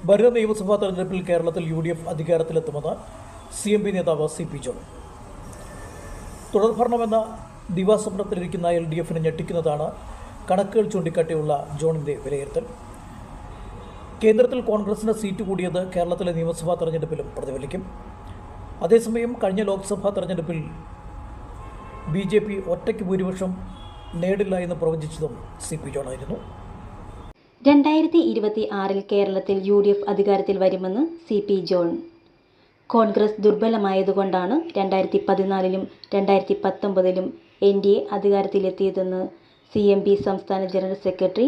വരുന്ന നിയമസഭാ തെരഞ്ഞെടുപ്പിൽ കേരളത്തിൽ UDF അധികാരത്തിലെത്തുമെന്ന് CMP നേതാവ് CP ജോൺ. തുടർഭരണമെന്ന ദിവാസ്വപ്നത്തിലിരിക്കുന്ന LDFനെ ഞെട്ടിക്കുന്നതാണ് കണക്കുകൾ ചൂണ്ടിക്കാട്ടിയുള്ള ജോണിന്റെ വിലയിരുത്തൽ. കേന്ദ്രത്തിൽ കോൺഗ്രസിന് സീറ്റ് കൂടിയത് കേരളത്തിലെ നിയമസഭാ തെരഞ്ഞെടുപ്പിലും പ്രതിഫലിക്കും. അതേസമയം കഴിഞ്ഞ ലോക്സഭാ തെരഞ്ഞെടുപ്പിൽ BJP ഒറ്റയ്ക്ക് ഭൂരിപക്ഷം നേടില്ല എന്ന് പ്രവചിച്ചതും CP ജോണായിരുന്നു. 2026 കേരളത്തിൽ UDF അധികാരത്തിൽ വരുമെന്ന് CP ജോൺ. കോൺഗ്രസ് ദുർബലമായതുകൊണ്ടാണ് 2014-ലും 2019-ലും NDA അധികാരത്തിലെത്തിയതെന്ന് CMP സംസ്ഥാന ജനറൽ സെക്രട്ടറി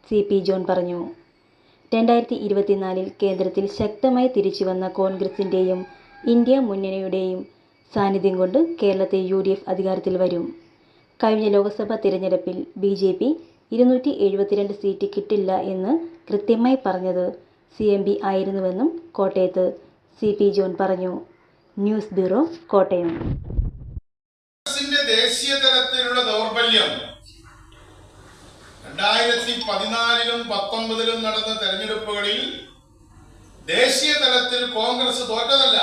CP ജോൺ പറഞ്ഞു. 2024 കേന്ദ്രത്തിൽ ശക്തമായി തിരിച്ചുവന്ന കോൺഗ്രസിൻ്റെയും ഇന്ത്യ മുന്നണിയുടെയും സാന്നിധ്യം കൊണ്ട് കേരളത്തിൽ UDF അധികാരത്തിൽ വരും. കഴിഞ്ഞ ലോക്സഭാ തിരഞ്ഞെടുപ്പിൽ BJP 272 സീറ്റ് കിട്ടില്ല എന്ന് കൃത്യമായി പറഞ്ഞത് CMP ആയിരുന്നുവെന്നും കോട്ടയത്ത് CP ജോൺ പറഞ്ഞു. News bureau, Kottayam. ദേശീയ തലത്തിലുള്ള ദൗർബല്യം 2014-ലും 2019-ലും നടന്ന തെരഞ്ഞെടുപ്പുകളിൽ ദേശീയ തലത്തിൽ കോൺഗ്രസ് തോറ്റതല്ല,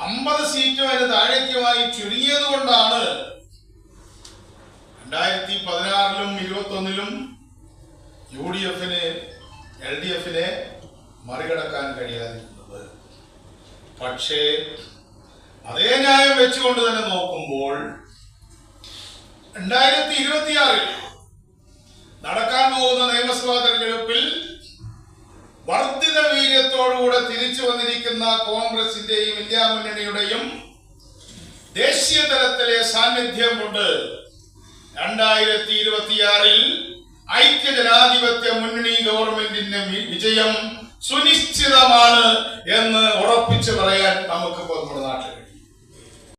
50 സീറ്റ് വരെ താഴേക്കുമായി ചുരുങ്ങിയത് കൊണ്ടാണ് 2016-ലും 2021-ലും UDFന് LDFനെ മറികടക്കാൻ കഴിയാതിരുന്നത്. പക്ഷേ അതേ ന്യായം വെച്ചുകൊണ്ട് തന്നെ നോക്കുമ്പോൾ 2026-ൽ നടക്കാൻ പോകുന്ന നിയമസഭാ തെരഞ്ഞെടുപ്പിൽ വർദ്ധിത വീര്യത്തോടുകൂടെ തിരിച്ചു വന്നിരിക്കുന്ന കോൺഗ്രസിന്റെയും ഇന്ത്യ മുന്നണിയുടെയും ദേശീയ തലത്തിലെ സാന്നിധ്യം കൊണ്ട് 2026-ൽ ഐക്യജനാധിപത്യ മുന്നണി ഗവൺമെന്റിന്റെ വിജയം സുനിശ്ചിതമാണ് എന്ന് ഉറപ്പിച്ചു പറയാൻ നമുക്ക് നമ്മുടെ നാട്ടിൽ കഴിയും.